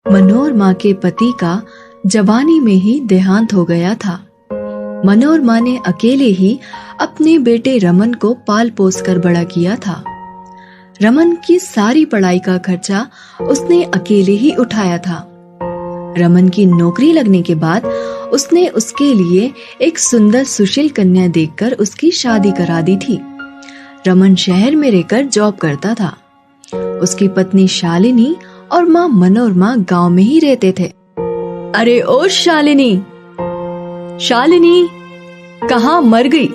मनोरमा के पति का जवानी में ही देहांत हो गया था। मनोरमा ने अकेले ही अपने बेटे रमन को पाल पोस कर बड़ा किया था। रमन की सारी पढ़ाई का खर्चा उसने अकेले ही उठाया था। रमन की नौकरी लगने के बाद उसने उसके लिए एक सुंदर सुशील कन्या देखकर उसकी शादी करा दी थी। रमन शहर में रहकर जॉब करता था। उसकी पत्नी शालिनी और माँ मनोरमा गांव में ही रहते थे। अरे ओ शालिनी, शालिनी कहाँ मर गई?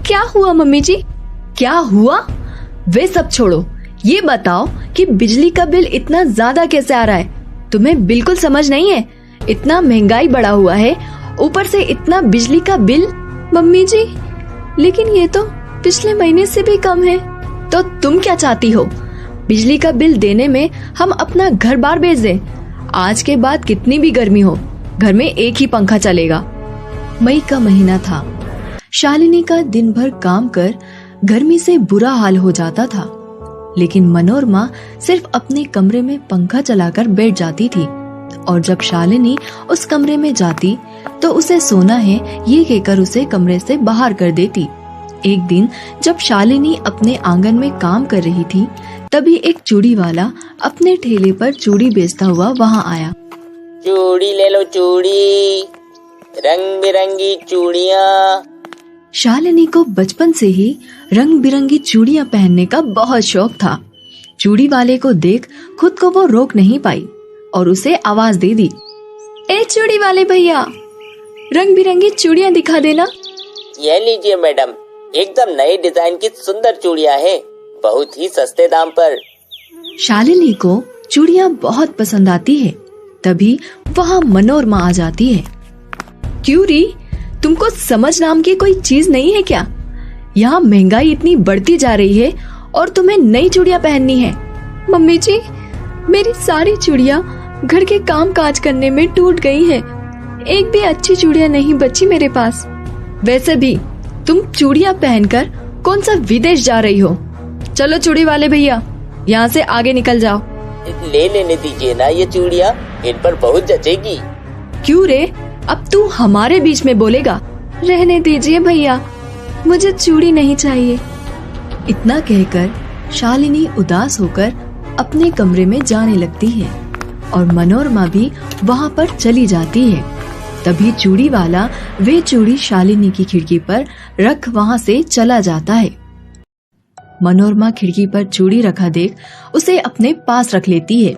क्या हुआ मम्मी जी? क्या हुआ वे सब छोड़ो, ये बताओ कि बिजली का बिल इतना ज्यादा कैसे आ रहा है? तुम्हें बिल्कुल समझ नहीं है? इतना महंगाई बढ़ा हुआ है, ऊपर से इतना बिजली का बिल। मम्मी जी, लेकिन ये तो पिछले महीने से भी कम है। तो तुम क्या चाहती हो? बिजली का बिल देने में हम अपना घर बार बेच दें? आज के बाद कितनी भी गर्मी हो, घर में एक ही पंखा चलेगा। मई का महीना था। शालिनी का दिन भर काम कर गर्मी से बुरा हाल हो जाता था, लेकिन मनोरमा सिर्फ अपने कमरे में पंखा चलाकर बैठ जाती थी। और जब शालिनी उस कमरे में जाती तो उसे सोना है ये कहकर उसे कमरे से बाहर कर देती। एक दिन जब शालिनी अपने आंगन में काम कर रही थी, तभी एक चूड़ी वाला अपने ठेले पर चूड़ी बेचता हुआ वहाँ आया। चूड़ी ले लो चूड़ी, रंग बिरंगी चूड़ियाँ। शालिनी को बचपन से ही रंग बिरंगी चूड़ियाँ पहनने का बहुत शौक था। चूड़ी वाले को देख खुद को वो रोक नहीं पाई और उसे आवाज दे दी। ए चूड़ी वाले भैया, रंग बिरंगी चूड़ियाँ दिखा देना। ये लीजिए मैडम, एकदम नए डिजाइन की सुंदर चूड़ियाँ हैं, बहुत ही सस्ते दाम पर। शालिनी को चूड़ियाँ बहुत पसंद आती है। तभी वहाँ मनोरमा आ जाती है। क्यों री, तुमको समझ नाम की कोई चीज नहीं है क्या? यहाँ महंगाई इतनी बढ़ती जा रही है और तुम्हें नई चूड़ियाँ पहननी है। मम्मी जी, मेरी सारी चूड़ियाँ घर के काम काज करने में टूट गई हैं। एक भी अच्छी चूड़ियाँ नहीं बची मेरे पास। वैसे भी तुम चूड़ियाँ पहनकर कौन सा विदेश जा रही हो? चलो चूड़ी वाले भैया, यहाँ से आगे निकल जाओ। ले लेने दीजिए ना ये चूड़ियाँ, इन पर बहुत जचेगी। क्यों रे, अब तू हमारे बीच में बोलेगा? रहने दीजिए भैया, मुझे चूड़ी नहीं चाहिए। इतना कहकर शालिनी उदास होकर अपने कमरे में जाने लगती है और मनोरमा भी वहाँ पर चली जाती है। तभी चूड़ी वाला वे चूड़ी शालिनी की खिड़की पर रख वहाँ से चला जाता है। मनोरमा खिड़की पर चूड़ी रखा देख उसे अपने पास रख लेती है।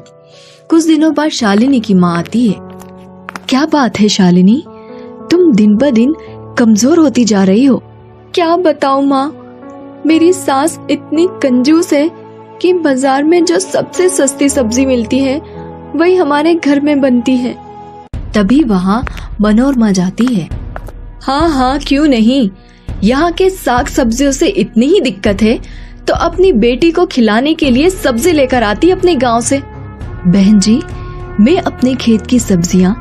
कुछ दिनों बाद शालिनी की माँ आती है। क्या बात है शालिनी, तुम दिन ब दिन कमजोर होती जा रही हो। क्या बताऊँ माँ, मेरी सास इतनी कंजूस है कि बाजार में जो सबसे सस्ती सब्जी मिलती है वही हमारे घर में बनती है। तभी वहाँ मनोरमा जाती है। हाँ हाँ क्यों नहीं, यहाँ के साग सब्जियों से इतनी ही दिक्कत है तो अपनी बेटी को खिलाने के लिए सब्जी लेकर आती अपने गांव से। बहन जी, मैं अपने खेत की सब्जियाँ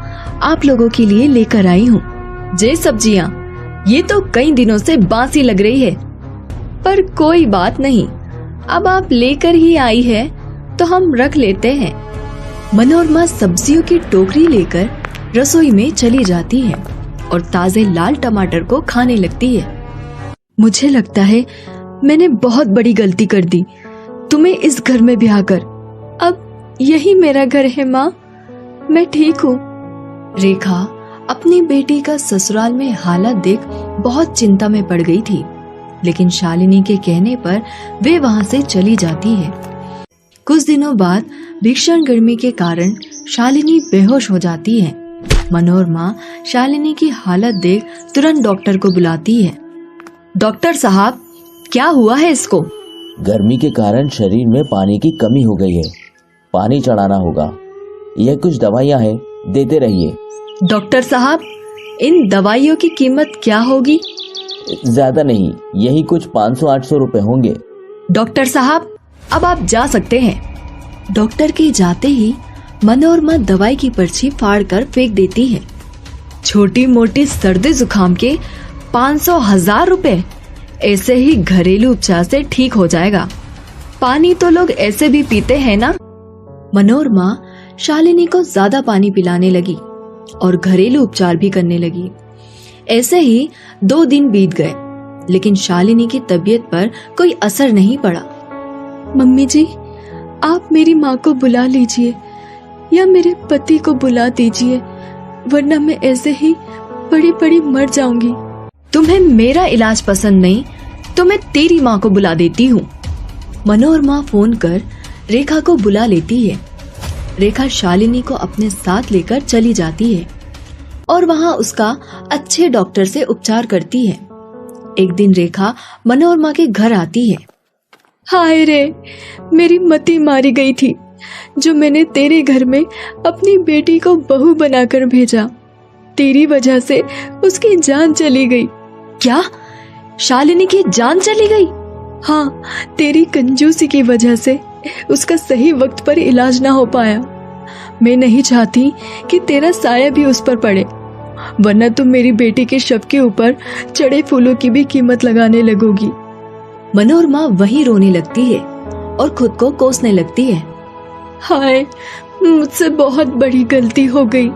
आप लोगों के लिए लेकर आई हूँ। जे सब्जियाँ ये तो कई दिनों से बासी लग रही है, पर कोई बात नहीं, अब आप लेकर ही आई है तो हम रख लेते हैं। मनोरमा सब्जियों की टोकरी लेकर रसोई में चली जाती है और ताजे लाल टमाटर को खाने लगती है। मुझे लगता है मैंने बहुत बड़ी गलती कर दी तुम्हें इस घर में ब्याहकर। अब यही मेरा घर है माँ, मैं ठीक हूँ। रेखा अपनी बेटी का ससुराल में हालत देख बहुत चिंता में पड़ गई थी, लेकिन शालिनी के कहने पर वे वहाँ से चली जाती है। कुछ दिनों बाद भीषण गर्मी के कारण शालिनी बेहोश हो जाती है। मनोरमा शालिनी की हालत देख तुरंत डॉक्टर को बुलाती है। डॉक्टर साहब, क्या हुआ है इसको? गर्मी के कारण शरीर में पानी की कमी हो गई है, पानी चढ़ाना होगा। यह कुछ दवाइयाँ हैं, देते रहिए। डॉक्टर साहब, इन दवाइयों की कीमत क्या होगी? ज्यादा नहीं, यही कुछ 500-800 रुपए होंगे। डॉक्टर साहब, अब आप जा सकते हैं। डॉक्टर के जाते ही मनोरमा दवाई की पर्ची फाड़ कर फेंक देती है। छोटी मोटी सर्दी जुकाम के 500-1000 रुपए, ऐसे ही घरेलू उपचार से ठीक हो जाएगा। पानी तो लोग ऐसे भी पीते हैं ना। मनोरमा शालिनी को ज्यादा पानी पिलाने लगी और घरेलू उपचार भी करने लगी। ऐसे ही 2 दिन बीत गए, लेकिन शालिनी की तबीयत पर कोई असर नहीं पड़ा। मम्मी जी, आप मेरी माँ को बुला लीजिए या मेरे पति को बुला दीजिए, वरना मैं ऐसे ही पड़ी पड़ी मर जाऊंगी। तुम्हें मेरा इलाज पसंद नहीं तो मैं तेरी माँ को बुला देती हूँ। मनोरमा फोन कर रेखा को बुला लेती है। रेखा शालिनी को अपने साथ लेकर चली जाती है और वहाँ उसका अच्छे डॉक्टर से उपचार करती है। एक दिन रेखा मनोरमा के घर आती है। हाय रे, मेरी मति मारी गई थी जो मैंने तेरे घर में अपनी बेटी को बहू बनाकर भेजा। तेरी वजह से उसकी जान चली गई। क्या? शालिनी की जान चली गई? हाँ, तेरी कंजूसी की वजह से उसका सही वक्त पर इलाज ना हो पाया। मैं नहीं चाहती कि तेरा साया भी उस पर पड़े, वरना तुम मेरी बेटी के शव के ऊपर चढ़े फूलों की भी कीमत लगाने लगोगी। मनोरमा वहीं रोने लगती है और खुद को कोसने लगती है। हाय, मुझसे बहुत बड़ी गलती हो गई।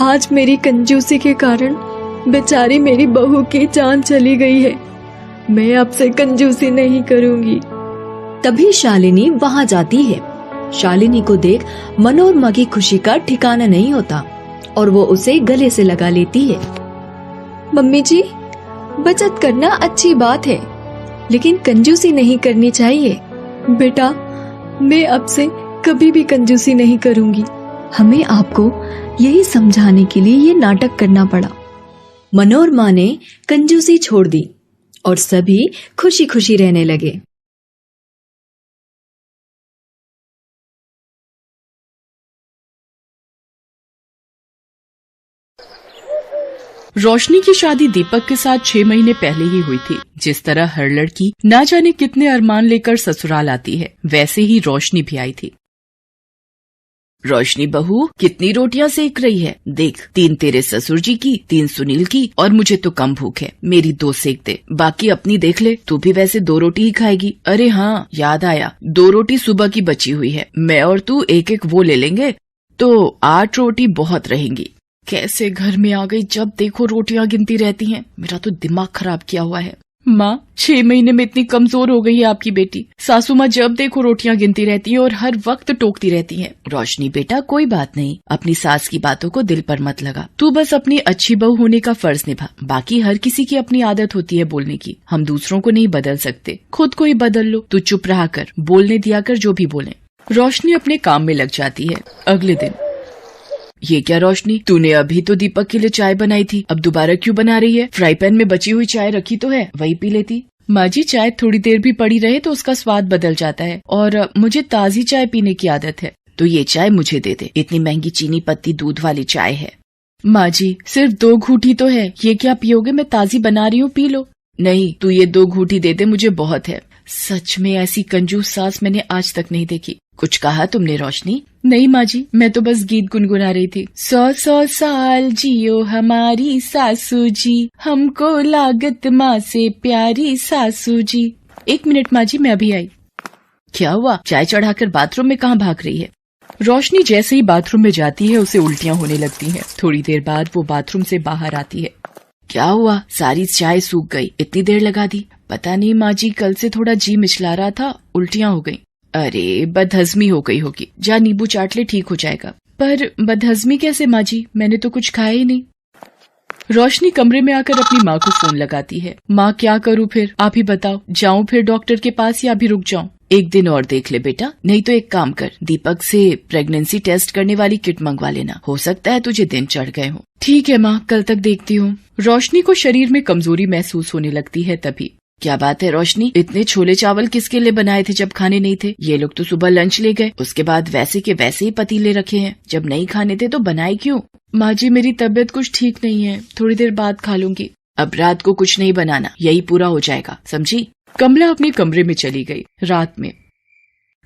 आज मेरी कंजूसी के कारण बेचारी मेरी बहू की जान चली गई है। मैं आपसे कंजूसी नहीं करूंगी। तभी शालिनी वहां जाती है। शालिनी को देख मनोरमा की खुशी का ठिकाना नहीं होता और वो उसे गले से लगा लेती है। मम्मी जी, बचत करना अच्छी बात है, लेकिन कंजूसी नहीं करनी चाहिए। बेटा, मैं अब से कभी भी कंजूसी नहीं करूंगी। हमें आपको यही समझाने के लिए ये नाटक करना पड़ा। मनोरमा ने कंजूसी छोड़ दी और सभी खुशी खुशी रहने लगे। रोशनी की शादी दीपक के साथ 6 महीने पहले ही हुई थी। जिस तरह हर लड़की ना जाने कितने अरमान लेकर ससुराल आती है, वैसे ही रोशनी भी आई थी। रोशनी बहू, कितनी रोटियां सेक रही है? देख, 3 तेरे ससुर जी की, 3 सुनील की और मुझे तो कम भूख है। मेरी 2 सेक दे, बाकी अपनी देख ले। तू भी वैसे 2 रोटी ही खाएगी। अरे हाँ, याद आया, 2 रोटी सुबह की बची हुई है। मैं और तू एक एक वो ले लेंगे तो 8 रोटी बहुत रहेंगी। कैसे घर में आ गई, जब देखो रोटियां गिनती रहती हैं। मेरा तो दिमाग खराब किया हुआ है। माँ, 6 महीने में इतनी कमजोर हो गई है आपकी बेटी। सासू माँ जब देखो रोटियां गिनती रहती है और हर वक्त टोकती रहती है। रोशनी बेटा, कोई बात नहीं, अपनी सास की बातों को दिल पर मत लगा। तू बस अपनी अच्छी बहू होने का फर्ज निभा। बाकी हर किसी की अपनी आदत होती है बोलने की। हम दूसरों को नहीं बदल सकते, खुद को ही बदल लो। तू चुप रहा कर, बोलने दिया कर जो भी बोले। रोशनी अपने काम में लग जाती है। अगले दिन, ये क्या रोशनी, तूने अभी तो दीपक के लिए चाय बनाई थी, अब दोबारा क्यों बना रही है? फ्राई पैन में बची हुई चाय रखी तो है, वही पी लेती। माँ जी, चाय थोड़ी देर भी पड़ी रहे तो उसका स्वाद बदल जाता है और मुझे ताजी चाय पीने की आदत है। तो ये चाय मुझे दे दे, इतनी महंगी चीनी पत्ती दूध वाली चाय है। माँ जी, सिर्फ 2 घूंटी तो है, ये क्या पियोगे? मैं ताजी बना रही हूँ, पी लो। नहीं, तू ये 2 घूंटी दे दे, मुझे बहुत है। सच में ऐसी कंजूस सास मैंने आज तक नहीं देखी। कुछ कहा तुमने रोशनी? नहीं माँ जी, मैं तो बस गीत गुनगुना रही थी। 100 साल जियो हमारी सासू जी, हमको लागत माँ से प्यारी सासू जी। 1 मिनट माँ जी, मैं अभी आई। क्या हुआ? चाय चढ़ाकर बाथरूम में कहाँ भाग रही है? रोशनी जैसे ही बाथरूम में जाती है उसे उल्टियाँ होने लगती हैं। थोड़ी देर बाद वो बाथरूम से बाहर आती है। क्या हुआ? सारी चाय सूख गई, इतनी देर लगा दी। पता नहीं माँ जी, कल से थोड़ा जी मिचला रहा था, उल्टियाँ हो गई। अरे, बदहजमी हो गई होगी, जा नींबू चाट ले, ठीक हो जाएगा। पर बदहजमी कैसे माँ जी, मैंने तो कुछ खाया ही नहीं। रोशनी कमरे में आकर अपनी माँ को फोन लगाती है। माँ, क्या करूँ फिर, आप ही बताओ, जाऊँ फिर डॉक्टर के पास या अभी रुक जाऊँ? 1 दिन और देख ले बेटा, नहीं तो एक काम कर, दीपक से प्रेगनेंसी टेस्ट करने वाली किट मंगवा लेना, हो सकता है तुझे दिन चढ़ गए हो। ठीक है माँ, कल तक देखती हूँ। रोशनी को शरीर में कमजोरी महसूस होने लगती है। तभी, क्या बात है रोशनी, इतने छोले चावल किसके लिए बनाए थे जब खाने नहीं थे? ये लोग तो सुबह लंच ले गए, उसके बाद वैसे के वैसे ही पतीले रखे हैं। जब नहीं खाने थे तो बनाए क्यों? माँ जी, मेरी तबीयत कुछ ठीक नहीं है, थोड़ी देर बाद खा लूंगी। अब रात को कुछ नहीं बनाना, यही पूरा हो जाएगा, समझी? कमला अपने कमरे में चली गई। रात में,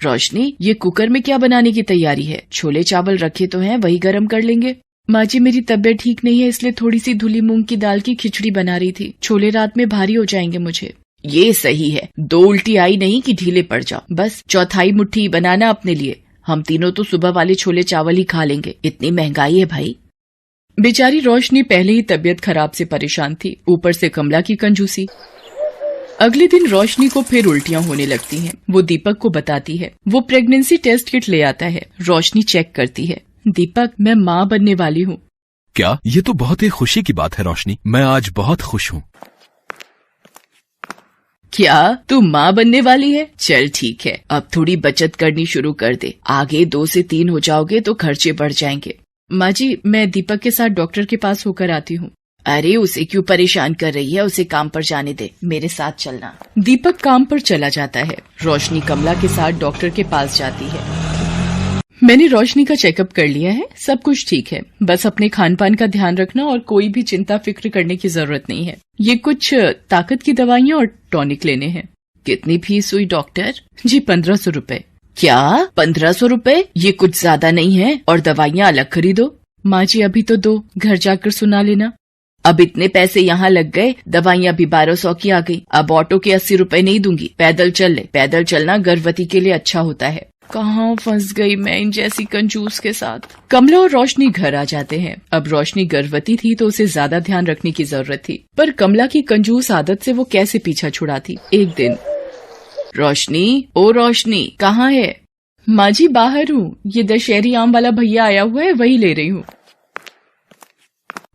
रोशनी, ये कुकर में क्या बनाने की तैयारी है? छोले चावल रखे तो हैं, वही गर्म कर लेंगे। माँ जी, मेरी तबीयत ठीक नहीं है, इसलिए थोड़ी सी धुली मूंग की दाल की खिचड़ी बना रही थी। छोले रात में भारी हो जाएंगे मुझे। ये सही है, 2 उल्टी आई नहीं कि ढीले पड़ जाओ। बस 1/4 मुट्ठी बनाना अपने लिए, हम तीनों तो सुबह वाले छोले चावल ही खा लेंगे, इतनी महंगाई है भाई। बेचारी रोशनी पहले ही तबीयत खराब से परेशान थी, ऊपर से कमला की कंजूसी। अगले दिन रोशनी को फिर उल्टियां होने लगती हैं। वो दीपक को बताती है। वो प्रेगनेंसी टेस्ट किट ले आता है। रोशनी चेक करती है। दीपक, मैं माँ बनने वाली हूँ। क्या? ये तो बहुत ही खुशी की बात है रोशनी, मैं आज बहुत खुश हूँ। क्या तू माँ बनने वाली है? चल ठीक है, अब थोड़ी बचत करनी शुरू कर दे, आगे 2 से 3 हो जाओगे तो खर्चे बढ़ जाएंगे। माँ जी, मैं दीपक के साथ डॉक्टर के पास होकर आती हूँ। अरे उसे क्यों परेशान कर रही है, उसे काम पर जाने दे, मेरे साथ चलना। दीपक काम पर चला जाता है। रोशनी कमला के साथ डॉक्टर के पास जाती है। मैंने रोशनी का चेकअप कर लिया है, सब कुछ ठीक है, बस अपने खान पान का ध्यान रखना और कोई भी चिंता फिक्र करने की जरूरत नहीं है। ये कुछ ताकत की दवाइयाँ और टॉनिक लेने हैं। कितनी फीस हुई डॉक्टर? जी 1500 रुपए। क्या 1500 रुपए? ये कुछ ज्यादा नहीं है, और दवाइयाँ अलग खरीदो। माँ जी अभी तो दो, घर जाकर सुना लेना। अब इतने पैसे यहाँ लग गए, दवाइयाँ भी 1200 की आ गई। अब ऑटो के 80 रुपए नहीं दूंगी, पैदल चल ले। पैदल चलना गर्भवती के लिए अच्छा होता है। कहाँ फंस गई मैं इन जैसी कंजूस के साथ। कमला और रोशनी घर आ जाते हैं। अब रोशनी गर्भवती थी तो उसे ज्यादा ध्यान रखने की जरूरत थी, पर कमला की कंजूस आदत से वो कैसे पीछा छुड़ाती। एक दिन, रोशनी, ओ रोशनी, कहाँ है? माँ जी बाहर हूँ, ये दशहरी आम वाला भैया आया हुआ है, वही ले रही हूँ।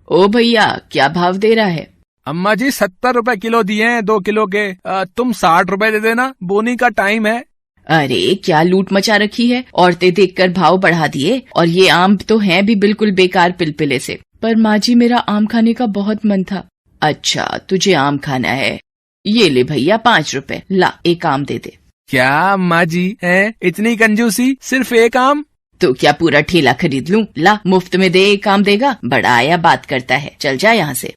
ओ भैया, क्या भाव दे रहा है? अम्मा जी 70 रुपए किलो दिए हैं 2 किलो के, तुम 60 रुपए दे देना, बोनी का टाइम है। अरे क्या लूट मचा रखी है, औरतें देखकर भाव बढ़ा दिए, और ये आम तो हैं भी बिल्कुल बेकार पिलपिले से। पर माँ जी मेरा आम खाने का बहुत मन था। अच्छा तुझे आम खाना है, ये ले भैया 5 रुपए, ला एक आम दे दे। क्या अम्मा जी है इतनी कंजूसी, सिर्फ एक आम? तो क्या पूरा ठेला खरीद लूं? ला मुफ्त में दे, एक आम देगा, बड़ा आया बात करता है, चल जा यहाँ से।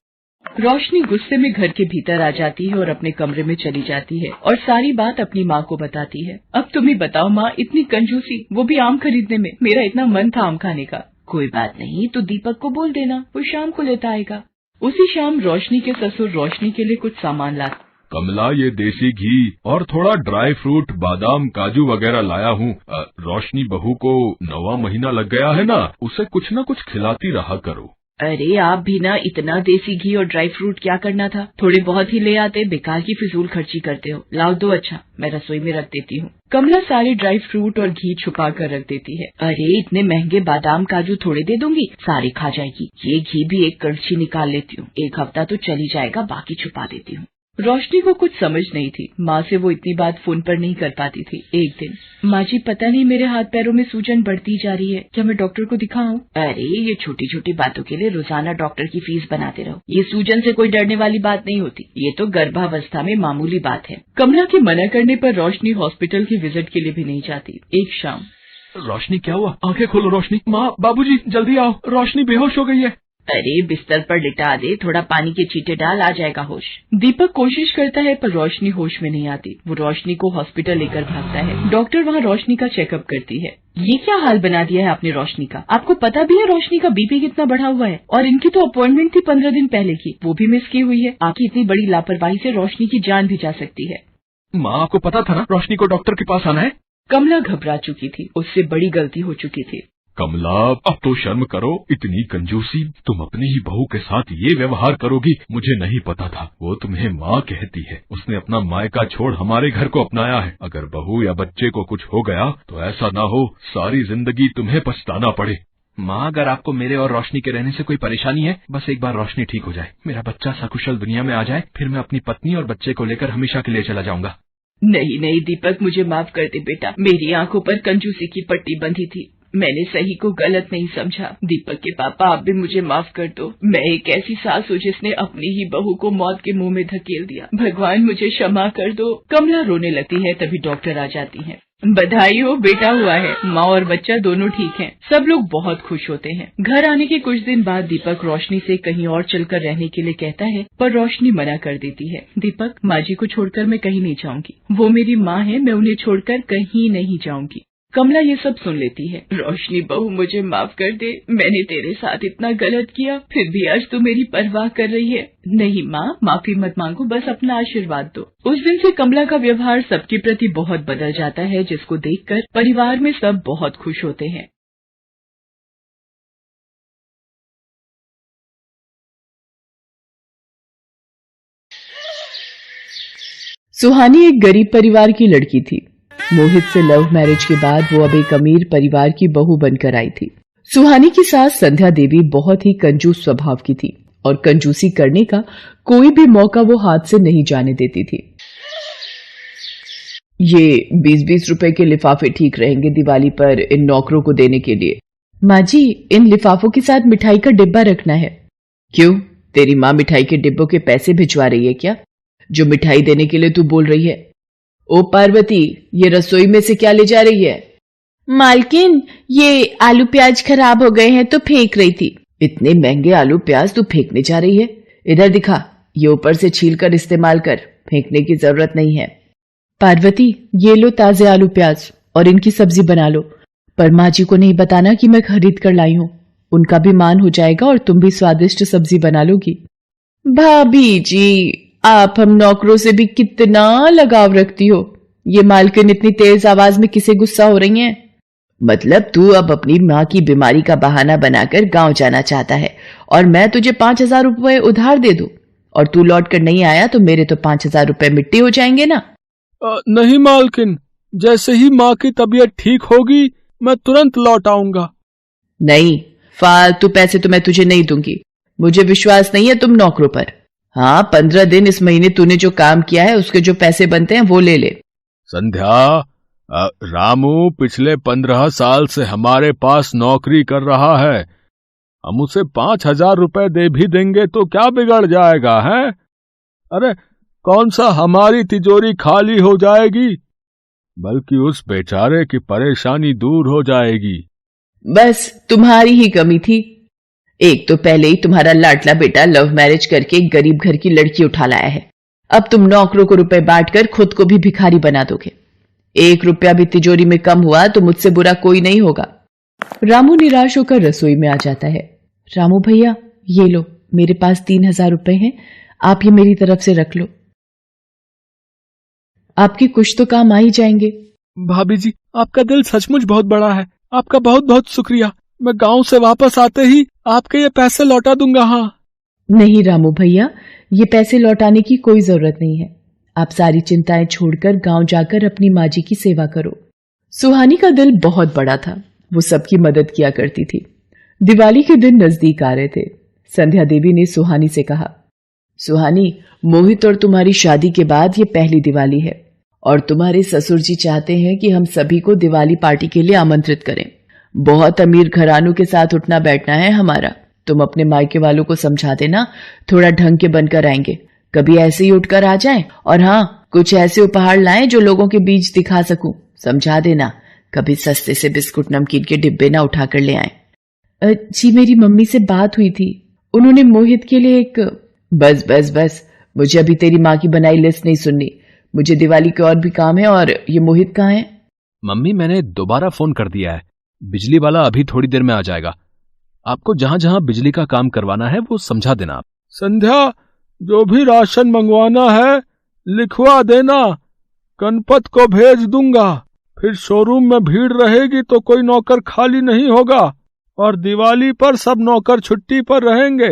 रोशनी गुस्से में घर के भीतर आ जाती है और अपने कमरे में चली जाती है और सारी बात अपनी माँ को बताती है। अब तुम ही बताओ माँ, इतनी कंजूसी, वो भी आम खरीदने में। मेरा इतना मन था आम खाने का। कोई बात नहीं, तो दीपक को बोल देना, वो शाम को लेता आएगा। उसी शाम रोशनी के ससुर रोशनी के लिए कुछ सामान ला। कमला, ये देसी घी और थोड़ा ड्राई फ्रूट, बादाम, काजू वगैरह लाया हूँ। रोशनी बहू को 9वां महीना लग गया है ना, उसे कुछ न कुछ खिलाती रहा करो। अरे आप भी ना, इतना देसी घी और ड्राई फ्रूट क्या करना था, थोड़े बहुत ही ले आते, बेकार की फिजूल खर्ची करते हो। लाओ दो, अच्छा मैं रसोई में रख देती हूँ। कमला सारे ड्राई फ्रूट और घी छुपा कर रख देती है। अरे इतने महंगे बादाम काजू थोड़े दे दूंगी, सारे खा जाएगी। ये घी भी एक कड़छी निकाल लेती हूँ, एक हफ्ता तो चली जाएगा, बाकी छुपा देती हूँ। रोशनी को कुछ समझ नहीं थी, माँ से वो इतनी बात फोन पर नहीं कर पाती थी। एक दिन, माँ जी पता नहीं मेरे हाथ पैरों में सूजन बढ़ती जा रही है, क्या मैं डॉक्टर को दिखाऊं? अरे ये छोटी छोटी बातों के लिए रोजाना डॉक्टर की फीस बनाते रहो। ये सूजन से कोई डरने वाली बात नहीं होती, ये तो गर्भावस्था में मामूली बात है। कमला के मना करने पर रोशनी हॉस्पिटल की विजिट के लिए भी नहीं जाती। एक शाम, रोशनी क्या हुआ? आंखें खोलो रोशनी। माँ, बाबूजी जल्दी आओ, रोशनी बेहोश हो गई है। अरे बिस्तर पर लिटा दे, थोड़ा पानी के छींटे डाल, आ जाएगा होश। दीपक कोशिश करता है पर रोशनी होश में नहीं आती। वो रोशनी को हॉस्पिटल लेकर भागता है। डॉक्टर वहाँ रोशनी का चेकअप करती है। ये क्या हाल बना दिया है आपने रोशनी का? आपको पता भी है रोशनी का बीपी कितना बढ़ा हुआ है, और इनकी तो अपॉइंटमेंट थी 15 दिन पहले की, वो भी मिस की हुई है। आपकी इतनी बड़ी लापरवाही से रोशनी की जान भी जा सकती है। माँ, आपको पता था ना रोशनी को डॉक्टर के पास आना है? कमला घबरा चुकी थी, उससे बड़ी गलती हो चुकी थी। कमला, अब तो शर्म करो, इतनी कंजूसी, तुम अपनी ही बहू के साथ ये व्यवहार करोगी? मुझे नहीं पता था। वो तुम्हें माँ कहती है, उसने अपना मायका छोड़ हमारे घर को अपनाया है। अगर बहू या बच्चे को कुछ हो गया तो ऐसा ना हो सारी जिंदगी तुम्हें पछताना पड़े। माँ, अगर आपको मेरे और रोशनी के रहने से कोई परेशानी है, बस एक बार रोशनी ठीक हो जाए, मेरा बच्चा सकुशल दुनिया में आ जाए, फिर मैं अपनी पत्नी और बच्चे को लेकर हमेशा के लिए चला जाऊंगा। नहीं नहीं दीपक, मुझे माफ कर दे बेटा, मेरी आंखों पर कंजूसी की पट्टी बंधी थी, मैंने सही को गलत नहीं समझा। दीपक के पापा, आप भी मुझे माफ कर दो। मैं एक ऐसी सास हूँ जिसने अपनी ही बहू को मौत के मुंह में धकेल दिया। भगवान मुझे क्षमा कर दो। कमला रोने लगती है, तभी डॉक्टर आ जाती है। बधाई हो, बेटा हुआ है। माँ और बच्चा दोनों ठीक हैं। सब लोग बहुत खुश होते हैं। घर आने के कुछ दिन बाद दीपक रोशनी से कहीं और चलकर रहने के लिए कहता है, पर रोशनी मना कर देती है। दीपक, माँ जी को छोड़कर मैं कहीं नहीं जाऊंगी, वो मेरी माँ है, मैं उन्हें छोड़कर कहीं नहीं जाऊंगी। कमला ये सब सुन लेती है। रोशनी बहू मुझे माफ कर दे, मैंने तेरे साथ इतना गलत किया, फिर भी आज तू मेरी परवाह कर रही है। नहीं माँ, माफी मत मांगो, बस अपना आशीर्वाद दो। उस दिन से कमला का व्यवहार सबके प्रति बहुत बदल जाता है, जिसको देखकर परिवार में सब बहुत खुश होते हैं। सुहानी एक गरीब परिवार की लड़की थी। मोहित से लव मैरिज के बाद वो अब एक अमीर परिवार की बहू बनकर आई थी। सुहानी की सास संध्या देवी बहुत ही कंजूस स्वभाव की थी और कंजूसी करने का कोई भी मौका वो हाथ से नहीं जाने देती थी। ये 20-20 रुपए के लिफाफे ठीक रहेंगे दिवाली पर इन नौकरों को देने के लिए। माँ जी, इन लिफाफों के साथ मिठाई का डिब्बा रखना है। क्यों, तेरी माँ मिठाई के डिब्बों के पैसे भिजवा रही है क्या, जो मिठाई देने के लिए तू बोल रही है? ओ पार्वती, ये रसोई में से क्या ले जा रही है? मालकिन, ये आलू प्याज खराब हो गए हैं तो फेंक रही थी। इतने महंगे आलू प्याज तू फेंकने जा रही है? इधर दिखा, ये ऊपर से छील कर इस्तेमाल कर, फेंकने की जरूरत नहीं है। पार्वती, ये लो ताजे आलू प्याज और इनकी सब्जी बना लो, पर माँ जी को नहीं बताना कि मैं खरीद कर लाई हूँ। उनका भी मान हो जाएगा और तुम भी स्वादिष्ट सब्जी बना लोगी। भाभी जी, आप हम नौकरों से भी कितना लगाव रखती हो। ये मालकिन इतनी तेज आवाज में किसे गुस्सा हो रही हैं? मतलब तू अब अपनी माँ की बीमारी का बहाना बनाकर गांव जाना चाहता है और मैं तुझे 5,000 रुपए उधार दे दूं और तू लौट कर नहीं आया तो मेरे तो 5,000 रुपए मिट्टी हो जाएंगे ना। नहीं मालकिन, जैसे ही माँ की तबीयत ठीक होगी मैं तुरंत लौट आऊंगा। नहीं, फालतू पैसे तो मैं तुझे नहीं दूंगी। मुझे विश्वास नहीं है तुम नौकरों पर। हाँ, 15 दिन इस महीने तूने जो काम किया है उसके जो पैसे बनते हैं वो ले ले। संध्या, रामू पिछले 15 साल से हमारे पास नौकरी कर रहा है। हम उसे 5,000 रुपए दे भी देंगे तो क्या बिगड़ जाएगा है? अरे कौन सा हमारी तिजोरी खाली हो जाएगी, बल्कि उस बेचारे की परेशानी दूर हो जाएगी। बस तुम्हारी ही कमी थी। एक तो पहले ही तुम्हारा लाडला बेटा लव मैरिज करके एक गरीब घर की लड़की उठा लाया है। अब तुम नौकरों को रुपए बांटकर खुद को भी भिखारी बना दोगे। 1 रुपया भी तिजोरी में कम हुआ तो मुझसे बुरा कोई नहीं होगा। रामू निराश होकर रसोई में आ जाता है। रामू भैया, ये लो, मेरे पास 3,000 रुपए हैं, आप ये मेरी तरफ से रख लो, आपके कुछ तो काम आ ही जाएंगे। भाभी जी, आपका दिल सचमुच बहुत बड़ा है, आपका बहुत बहुत शुक्रिया। मैं गांव से वापस आते ही आपके ये पैसे लौटा दूंगा। हाँ नहीं रामू भैया, ये पैसे लौटाने की कोई जरूरत नहीं है। आप सारी चिंताएं छोड़कर गांव जाकर अपनी माँ जी की सेवा करो। सुहानी का दिल बहुत बड़ा था, वो सबकी मदद किया करती थी। दिवाली के दिन नजदीक आ रहे थे। संध्या देवी ने सुहानी से कहा, सुहानी, मोहित और तुम्हारी शादी के बाद ये पहली दिवाली है और तुम्हारे ससुर जी चाहते हैं कि हम सभी को दिवाली पार्टी के लिए आमंत्रित करें। बहुत अमीर घरानों के साथ उठना बैठना है हमारा। तुम अपने मायके वालों को समझा देना, थोड़ा ढंग के बनकर आएंगे, कभी ऐसे ही उठकर आ जाएं, और हाँ, कुछ ऐसे उपहार लाएं जो लोगों के बीच दिखा सकूं। समझा देना, कभी सस्ते से बिस्कुट नमकीन के डिब्बे ना उठा कर ले आए। जी, मेरी मम्मी से बात हुई थी, उन्होंने मोहित के लिए एक। बस बस बस, मुझे अभी तेरी माँ की बनाई लिस्ट नहीं सुननी। मुझे दिवाली के और भी काम है। और ये मोहित कहाँ है? मम्मी, मैंने दोबारा फोन कर दिया है, बिजली वाला अभी थोड़ी देर में आ जाएगा। आपको जहां जहां बिजली का काम करवाना है वो समझा देना आप। संध्या, जो भी राशन मंगवाना है लिखवा देना, गणपत को भेज दूंगा। फिर शोरूम में भीड़ रहेगी तो कोई नौकर खाली नहीं होगा और दिवाली पर सब नौकर छुट्टी पर रहेंगे।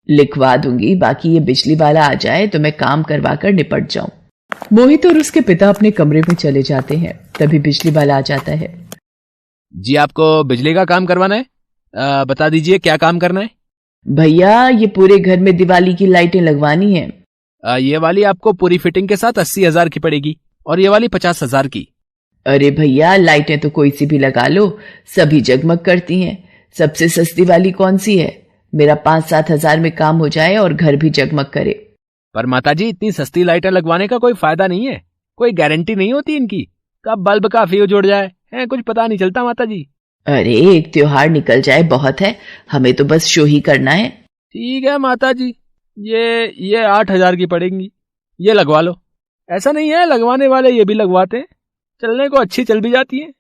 लिखवा दूंगी, बाकी ये बिजली वाला आ जाए तो मैं काम करवा कर निपट जाऊं। मोहित और उसके पिता अपने कमरे में चले जाते हैं, तभी बिजली वाला आ जाता है। जी, आपको बिजली का काम करवाना है? बता दीजिए क्या काम करना है। भैया, ये पूरे घर में दिवाली की लाइटें लगवानी है। ये वाली आपको पूरी फिटिंग के साथ 80,000 की पड़ेगी और ये वाली 50,000 की। अरे भैया, लाइटें तो कोई सी भी लगा लो, सभी जगमग करती हैं। सबसे सस्ती वाली कौन सी है? मेरा 5-7 हजार में काम हो जाए और घर भी जगमग करे। पर माताजी, इतनी सस्ती लाइटें लगवाने का कोई फायदा नहीं है, कोई गारंटी नहीं होती इनकी, कब बल्ब का फ्यूज उड़ जाए है कुछ पता नहीं चलता माताजी। अरे, एक त्योहार निकल जाए बहुत है, हमें तो बस शो ही करना है। ठीक है माताजी, ये 8,000 की पड़ेंगी, ये लगवा लो। ऐसा नहीं है, लगवाने वाले ये भी लगवाते हैं, चलने को अच्छी चल भी जाती है।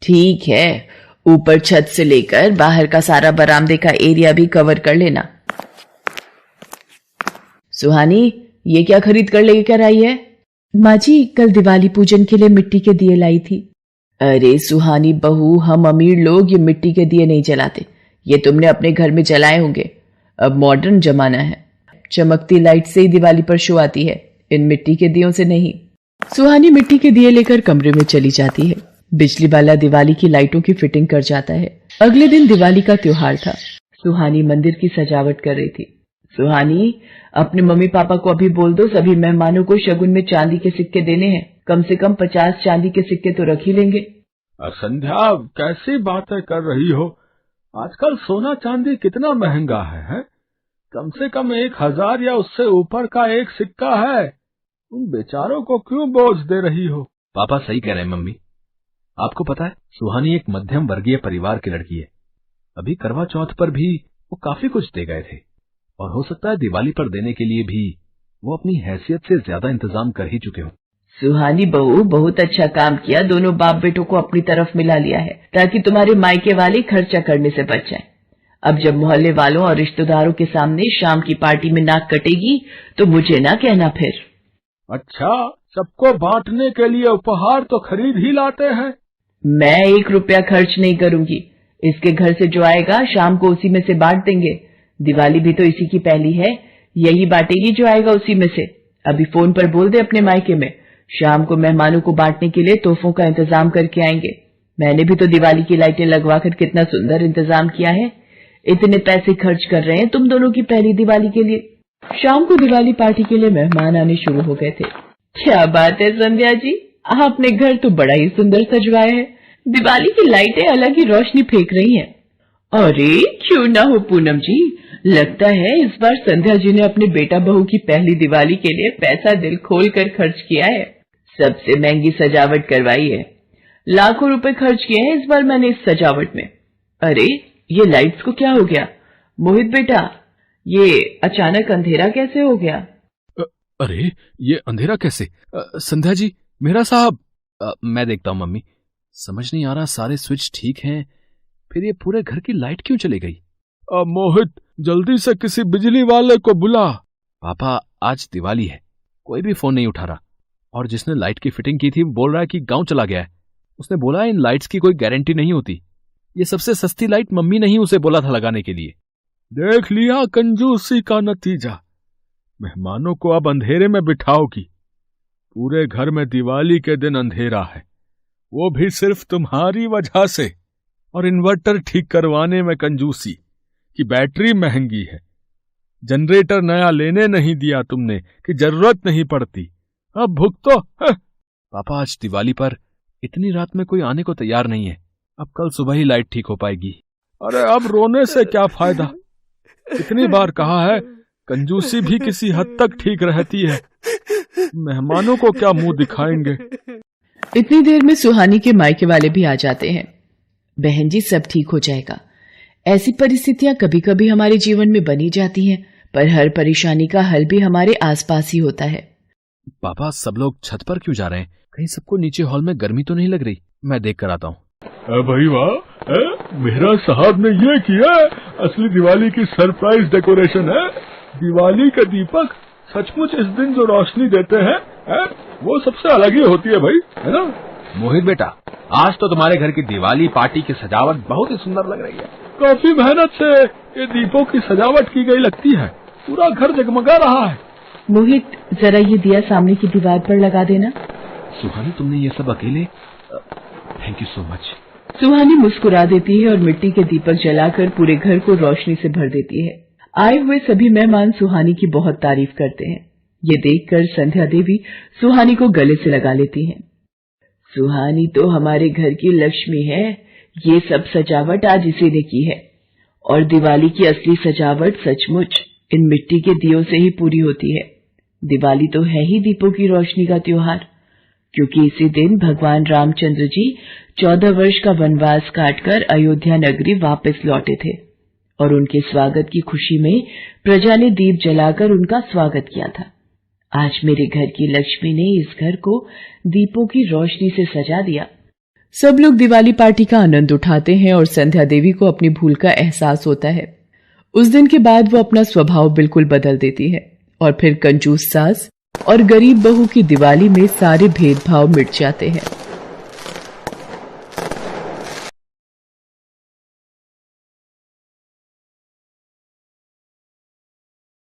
ठीक है, ऊपर छत से लेकर बाहर का सारा बरामदे का एरिया भी कवर कर लेना। सुहानी, ये क्या खरीद कर लेकर आई है? माँ जी, कल दिवाली पूजन के लिए मिट्टी के दिए लाई थी। अरे सुहानी बहू, हम अमीर लोग ये मिट्टी के दिए नहीं जलाते, ये तुमने अपने घर में जलाए होंगे। अब मॉडर्न जमाना है, चमकती लाइट से ही दिवाली पर शो आती है, इन मिट्टी के दियों से नहीं। सुहानी मिट्टी के दिए लेकर कमरे में चली जाती है। बिजली वाला दिवाली की लाइटों की फिटिंग कर जाता है। अगले दिन दिवाली का त्योहार था। सुहानी मंदिर की सजावट कर रही थी। सुहानी, अपने मम्मी पापा को अभी बोल दो सभी मेहमानों को शगुन में चांदी के सिक्के देने हैं। कम से कम 50 चांदी के सिक्के तो रख ही लेंगे। संध्या, कैसी बातें कर रही हो? आजकल सोना चांदी कितना महंगा है? कम से कम 1000 या उससे ऊपर का एक सिक्का है। उन बेचारों को क्यों बोझ दे रही हो? पापा सही कह रहे हैं मम्मी। आपको पता है, सुहानी एक मध्यम वर्गीय परिवार की लड़की है। अभी करवा चौथ पर भी वो काफी कुछ दे गए थे, और हो सकता है दिवाली पर देने के लिए भी वो अपनी हैसियत से ज्यादा इंतजाम कर ही चुके हो। सुहानी बहू, बहुत अच्छा काम किया, दोनों बाप बेटों को अपनी तरफ मिला लिया है, ताकि तुम्हारे मायके वाले खर्चा करने से बच जाएं। अब जब मोहल्ले वालों और रिश्तेदारों के सामने शाम की पार्टी में नाक कटेगी तो मुझे ना कहना फिर। अच्छा, सबको बांटने के लिए उपहार तो खरीद ही लाते हैं। मैं 1 रुपया खर्च नहीं करूंगी। इसके घर से जो आएगा शाम को उसी में से बांट देंगे। दिवाली भी तो इसी की पहली है, यही बांटेगी जो आएगा उसी में से। अभी फोन पर बोल दे अपने मायके में, शाम को मेहमानों को बांटने के लिए तोहफों का इंतजाम करके आएंगे। मैंने भी तो दिवाली की लाइटें लगवाकर कितना सुंदर इंतजाम किया है। इतने पैसे खर्च कर रहे हैं तुम दोनों की पहली दिवाली के लिए। शाम को दिवाली पार्टी के लिए मेहमान आने शुरू हो गए थे। क्या बात है संध्या जी, आपने घर तो बड़ा ही सुंदर सजवाया है। दिवाली की लाइटें अलग ही रोशनी फेंक रही हैं। अरे क्यों ना हो पूनम जी, लगता है इस बार संध्या जी ने अपने बेटा बहू की पहली दिवाली के लिए पैसा दिल खोल कर खर्च किया है। सबसे महंगी सजावट करवाई है, लाखों रुपए खर्च किए हैं इस बार मैंने इस सजावट में। अरे ये लाइट्स को क्या हो गया? मोहित बेटा, ये अचानक अंधेरा कैसे हो गया? अरे ये अंधेरा कैसे? संध्या जी, मेरा साहब। मैं देखता हूँ मम्मी। समझ नहीं आ रहा, सारे स्विच ठीक हैं, फिर ये पूरे घर की लाइट क्यों चली गई? मोहित, जल्दी से किसी बिजली वाले को बुला। पापा, आज दिवाली है, कोई भी फोन नहीं उठा रहा, और जिसने लाइट की फिटिंग की थी बोल रहा है कि गांव चला गया है। उसने बोला इन लाइट्स की कोई गारंटी नहीं होती। ये सबसे सस्ती लाइट मम्मी ने ही उसे बोला था लगाने के लिए। देख लिया कंजूसी का नतीजा। मेहमानों को अब अंधेरे में बिठाओगी। पूरे घर में दिवाली के दिन अंधेरा है, वो भी सिर्फ तुम्हारी वजह से। और इन्वर्टर ठीक करवाने में कंजूसी कि बैटरी महंगी है। जनरेटर नया लेने नहीं दिया तुमने कि जरूरत नहीं पड़ती। अब भुगतो। पापा, आज दिवाली पर इतनी रात में कोई आने को तैयार नहीं है। अब कल सुबह ही लाइट ठीक हो पाएगी। अरे अब रोने से क्या फायदा? इतनी बार कहा है, कंजूसी भी किसी हद तक ठीक रहती है। मेहमानों को क्या मुंह दिखाएंगे? इतनी देर में सुहानी के मायके वाले भी आ जाते हैं। बहन जी, सब ठीक हो जाएगा। ऐसी परिस्थितियां कभी कभी हमारे जीवन में बनी जाती हैं, पर हर परेशानी का हल भी हमारे आसपास ही होता है। पापा, सब लोग छत पर क्यों जा रहे हैं? कहीं सबको नीचे हॉल में गर्मी तो नहीं लग रही? मैं देख कर आता हूँ। भाई वाह, मेहरा साहब ने ये किया। असली दिवाली की सरप्राइज डेकोरेशन है। दिवाली के दीपक सचमुच इस दिन जो रोशनी देते हैं, वो सबसे अलग ही होती है भाई, है ना? मोहित बेटा, आज तो तुम्हारे घर की दिवाली पार्टी की सजावट बहुत ही सुंदर लग रही है। काफी मेहनत से ये दीपों की सजावट की गई लगती है। पूरा घर जगमगा रहा है। मोहित, जरा ये दिया सामने की दीवार पर लगा देना। सुहानी, तुमने ये सब अकेले? Thank you so much. Suhani मुस्कुरा देती है और मिट्टी के दीपक जलाकर पूरे घर को रोशनी से भर देती है। आए हुए सभी मेहमान सुहानी की बहुत तारीफ करते हैं। ये देखकर संध्या देवी सुहानी को गले से लगा लेती हैं। सुहानी तो हमारे घर की लक्ष्मी है। ये सब सजावट आज इसी ने की है, और दिवाली की असली सजावट सचमुच इन मिट्टी के दियों से ही पूरी होती है। दिवाली तो है ही दीपों की रोशनी का त्योहार, क्योंकि इसी दिन भगवान रामचंद्र जी 14 वर्ष का वनवास काटकर अयोध्या नगरी वापस लौटे थे, और उनके स्वागत की खुशी में प्रजा ने दीप जलाकर उनका स्वागत किया था। आज मेरे घर की लक्ष्मी ने इस घर को दीपों की रोशनी से सजा दिया। सब लोग दिवाली पार्टी का आनंद उठाते हैं और संध्या देवी को अपनी भूल का एहसास होता है। उस दिन के बाद वो अपना स्वभाव बिल्कुल बदल देती है और फिर कंजूस सास और गरीब बहू की दिवाली में सारे भेदभाव मिट जाते हैं।